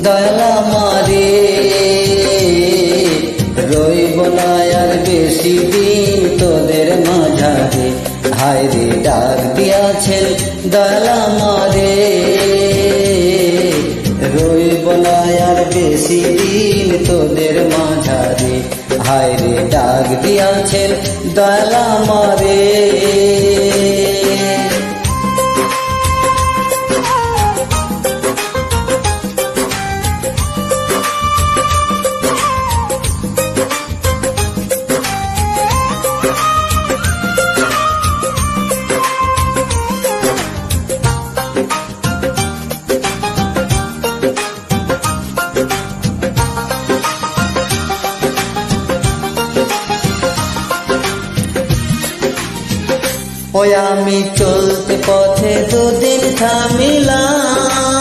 দয়াল আমারে রইব না আর বেশি দিন তোদের মাঝারে। হায় রে ডাক দিয়াছেন দয়াল আমারে রইব না আর বেশি দিন তোদের মাঝারে। হায় রে ডাক দিয়াছেন দয়াল আমারে। ওই আমি চলতে পথে দুদিন থামিলাম,